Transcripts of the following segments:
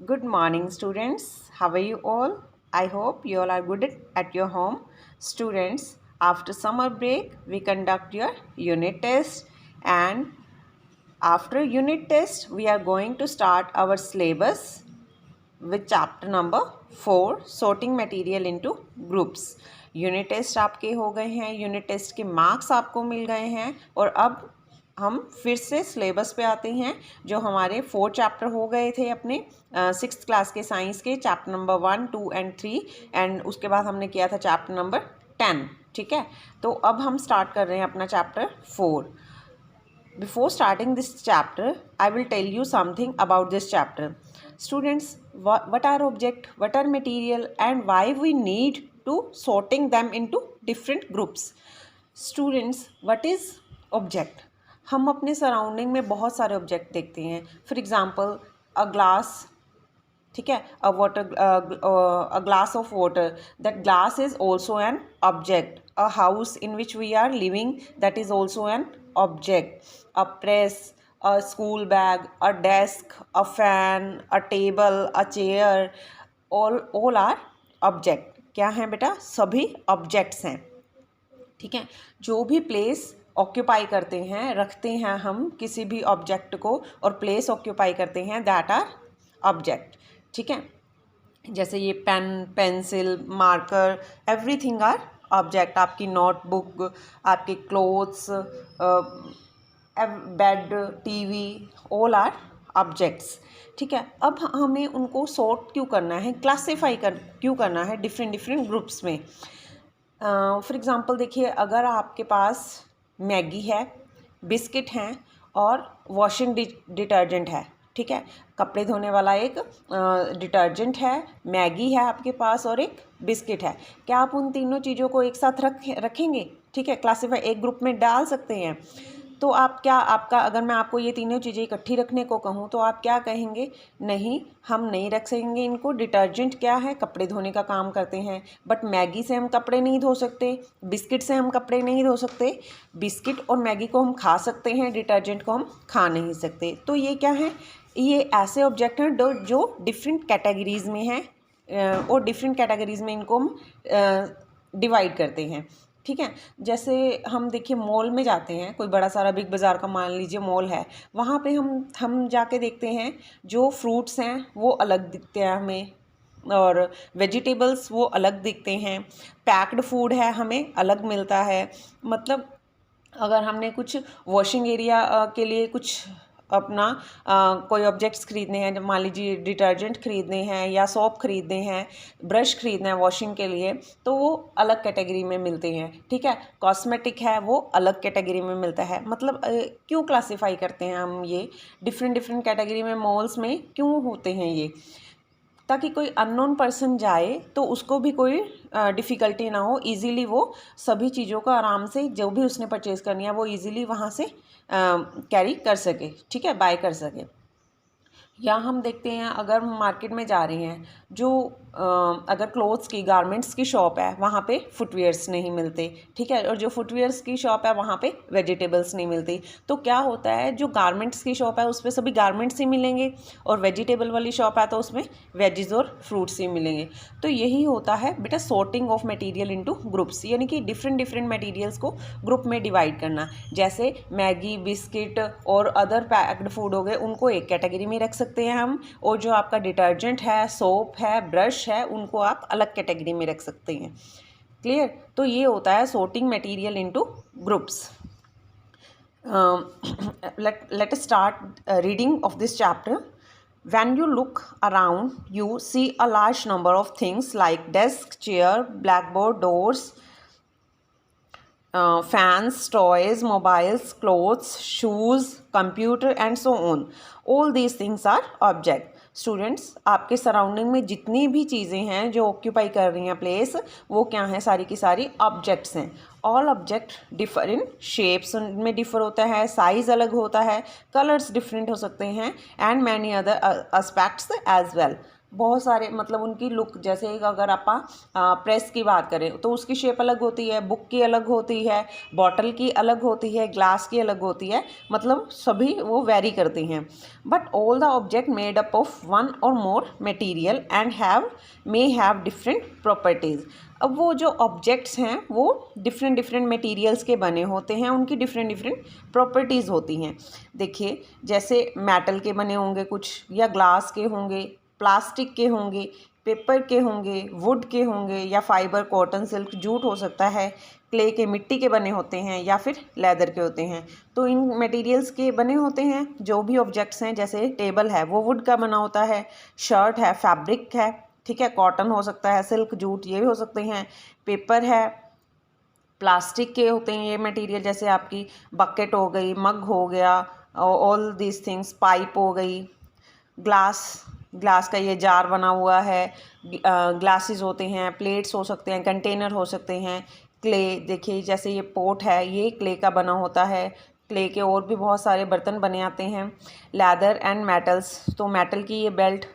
Good morning, students. How are you all? I hope you all are good at your home. Students, after summer break, we conduct your unit test, and after unit test, we are going to start our syllabus with chapter number 4, sorting material into groups. Unit test आपके हो गए हैं, unit test के marks आपको मिल गए हैं और अब हम फिर से सिलेबस पे आते हैं। जो हमारे 4 चैप्टर हो गए थे अपने 6th क्लास के साइंस के, चैप्टर नंबर 1, 2 एंड 3, एंड उसके बाद हमने किया था चैप्टर नंबर 10। ठीक है, तो अब हम स्टार्ट कर रहे हैं अपना chapter 4। Before starting this chapter, I will tell you something about this chapter. Students, what are object, what are material, and why we need to sorting them into different groups. Students, what is object? हम अपने surrounding में बहुत सारे object देखते हैं. For example a glass, ठीक है, a glass of water. That glass is also an object. A house in which we are living, that is also an object. A press, a school bag, a desk, a fan, a table, a chair, all are object. क्या हैं बेटा? सभी objects हैं. ठीक है, जो भी place occupy करते हैं, रखते हैं हम किसी भी ऑब्जेक्ट को और प्लेस ऑक्यूपाई करते हैं, दैट आर ऑब्जेक्ट. ठीक है, जैसे ये pen, pencil, marker, everything are object. आपकी नोटबुक, आपके clothes, bed, TV, all are objects. ठीक है, अब हमें उनको सॉर्ट क्यों करना है, क्लासीफाई क्यों करना है डिफरेंट डिफरेंट ग्रुप्स में. फॉर एग्ज़ाम्पल देखिए, अगर आपके पास मैगी है, बिस्किट हैं और वॉशिंग डिटर्जेंट है. ठीक है, कपड़े धोने वाला एक डिटर्जेंट है, मैगी है आपके पास और एक बिस्किट है. क्या आप उन तीनों चीज़ों को एक साथ रखेंगे? ठीक है, क्लासीफाई एक ग्रुप में डाल सकते हैं. तो आप क्या, आपका अगर मैं आपको ये तीनों चीज़ें इकट्ठी रखने को कहूँ तो आप क्या कहेंगे? नहीं, हम नहीं रख सकेंगे इनको. डिटर्जेंट क्या है? कपड़े धोने का काम करते हैं, बट मैगी से हम कपड़े नहीं धो सकते, बिस्किट से हम कपड़े नहीं धो सकते. बिस्किट और मैगी को हम खा सकते हैं, डिटर्जेंट को हम खा नहीं सकते. तो ये क्या है? ये ऐसे ऑब्जेक्ट हैं जो डिफरेंट कैटेगरीज़ में हैं और डिफरेंट कैटेगरीज़ में इनको हम डिवाइड करते हैं. ठीक है, जैसे हम देखिए मॉल में जाते हैं, कोई बड़ा सारा बिग बाज़ार का मान लीजिए मॉल है, वहाँ पे हम जाके देखते हैं जो फ्रूट्स हैं वो अलग दिखते हैं हमें, और वेजिटेबल्स वो अलग दिखते हैं, पैक्ड फूड है हमें अलग मिलता है. मतलब अगर हमने कुछ वॉशिंग एरिया के लिए कुछ अपना कोई ऑब्जेक्ट्स खरीदने हैं, मान लीजिए डिटर्जेंट खरीदने हैं या सोप खरीदने हैं, ब्रश खरीदना है वॉशिंग के लिए, तो वो अलग कैटेगरी में मिलते हैं. ठीक है, कॉस्मेटिक है वो अलग कैटेगरी में मिलता है. मतलब क्यों क्लासीफाई करते हैं हम ये डिफरेंट डिफरेंट कैटेगरी में, मॉल्स में क्यों होते हैं ये? ताकि कोई अननोन पर्सन जाए तो उसको भी कोई डिफ़िकल्टी ना हो, इजीली वो सभी चीज़ों को आराम से, जो भी उसने परचेज़ करनी है वो इजीली वहाँ से कैरी कर सके. ठीक है, बाय कर सके. या हम देखते हैं अगर मार्केट में जा रहे हैं, जो अगर क्लोथ्स की, गारमेंट्स की शॉप है, वहाँ पे फुटवेयर्स नहीं मिलते. ठीक है, और जो फुटवेयर्स की शॉप है वहाँ पे वेजिटेबल्स नहीं मिलती. तो क्या होता है, जो गारमेंट्स की शॉप है उस पर सभी गारमेंट्स ही मिलेंगे और वेजिटेबल वाली शॉप है तो उसमें वेजिज और फ्रूट्स ही मिलेंगे. तो यही होता है बेटा sorting of material into groups, यानी कि डिफरेंट डिफरेंट मटेरियल्स को ग्रुप में डिवाइड करना. जैसे मैगी, बिस्किट और अदर पैक्ड फूड हो गए, उनको एक कैटेगरी में रख सकते हैं हम, और जो आपका डिटर्जेंट है, सोप है, ब्रश है, उनको आप अलग कैटेगरी में रख सकते हैं. क्लियर? तो ये होता है sorting material into groups. let us start reading of this chapter. When you look around, you see a large number of things like desk, chair, blackboard, doors, fans, toys, mobiles, clothes, shoes, computer and so on. All these things are object. Students, आपके surrounding में जितनी भी चीज़ें हैं जो occupy कर रही हैं प्लेस, वो क्या हैं? सारी की सारी ऑब्जेक्ट्स हैं. All object differ in shapes, उनमें डिफर होता है, साइज़ अलग होता है, कलर्स डिफरेंट हो सकते हैं, and many other aspects as well. बहुत सारे मतलब उनकी लुक, जैसे अगर आप प्रेस की बात करें तो उसकी शेप अलग होती है, बुक की अलग होती है, बॉटल की अलग होती है, ग्लास की अलग होती है, मतलब सभी वो वेरी करती हैं. But all the object made up of one or more material and may have different properties. अब वो जो ऑब्जेक्ट्स हैं वो डिफरेंट डिफरेंट मटेरियल्स के बने होते हैं, उनकी डिफरेंट डिफरेंट प्रॉपर्टीज़ होती हैं. देखिए, जैसे मेटल के बने होंगे कुछ, या ग्लास के होंगे, प्लास्टिक के होंगे, पेपर के होंगे, वुड के होंगे, या फाइबर, कॉटन, सिल्क, जूट हो सकता है, क्ले के, मिट्टी के बने होते हैं, या फिर लेदर के होते हैं. तो इन मटेरियल्स के बने होते हैं जो भी ऑब्जेक्ट्स हैं. जैसे टेबल है वो वुड का बना होता है, शर्ट है फैब्रिक है, ठीक है, कॉटन हो सकता है, सिल्क, जूट ये भी हो सकते हैं, पेपर है, प्लास्टिक के होते हैं ये मटेरियल, जैसे आपकी बकेट हो गई, मग हो गया, ऑल दिस थिंग्स, पाइप हो गई, ग्लास का ये जार बना हुआ है, ग्लासेस होते हैं, प्लेट्स हो सकते हैं, कंटेनर हो सकते हैं. क्ले, देखिए जैसे ये पोट है ये क्ले का बना होता है, क्ले के और भी बहुत सारे बर्तन बने आते हैं. लेदर एंड मेटल्स, तो मेटल की ये बेल्ट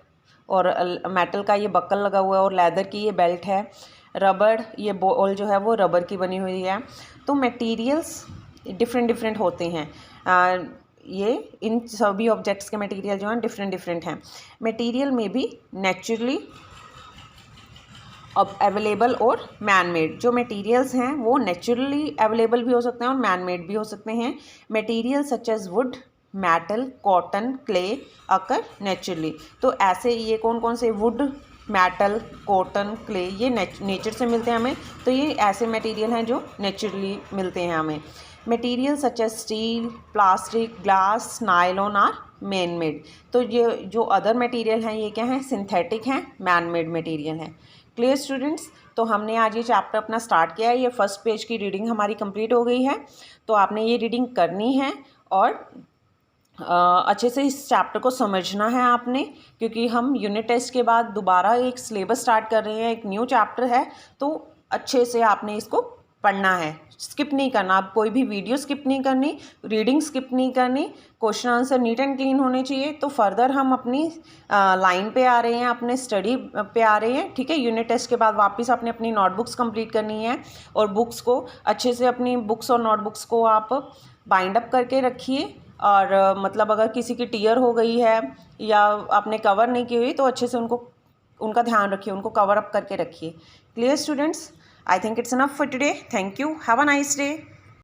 और मेटल का ये बक्कल लगा हुआ है और लेदर की ये बेल्ट है. रबड़, ये बॉल जो है वो रबर की बनी हुई है. तो मटेरियल्स डिफरेंट डिफरेंट होते हैं. ये इन सभी ऑब्जेक्ट्स के मटेरियल जो हैं डिफरेंट डिफरेंट हैं. मटेरियल में भी नेचुरली अवेलेबल और मैन मेड. जो मटेरियल्स हैं वो नेचुरली अवेलेबल भी हो सकते हैं और मैन मेड भी हो सकते हैं. Material such as wood, metal, cotton, clay occur naturally. तो ऐसे ये कौन कौन से, वुड, मेटल, कॉटन, क्ले, ये नेचर से मिलते हैं हमें. तो ये ऐसे मटेरियल हैं जो नेचुरली मिलते हैं हमें. Material such as steel, plastic, glass, nylon are man made. तो ये जो अदर मटेरियल हैं ये क्या हैं, सिंथेटिक हैं, मैन मेड मटेरियल हैं. Clear students? तो हमने आज ये चैप्टर अपना स्टार्ट किया है. ये फर्स्ट पेज की रीडिंग हमारी कंप्लीट हो गई है. तो आपने ये रीडिंग करनी है और अच्छे से इस चैप्टर को समझना है आपने, क्योंकि हम यूनिट टेस्ट के बाद दोबारा एक सिलेबस स्टार्ट कर रहे हैं, एक न्यू चैप्टर है. तो अच्छे से आपने इसको पढ़ना है, स्किप नहीं करना. आप कोई भी वीडियो स्किप नहीं करनी, रीडिंग स्किप नहीं करनी, question answer neat and clean होने चाहिए. तो फर्दर हम अपनी लाइन पे आ रहे हैं, अपने स्टडी पे आ रहे हैं. ठीक है, यूनिट टेस्ट के बाद वापस आपने अपनी नोटबुक्स कंप्लीट करनी है और बुक्स को अच्छे से, अपनी बुक्स और नोटबुक्स को आप बाइंड अप करके रखिए. और मतलब अगर किसी की टीयर हो गई है या आपने कवर नहीं की हुई तो अच्छे से उनका ध्यान रखिए, उनको कवर अप करके रखिए. Clear students? I think it's enough for today. Thank you. Have a nice day.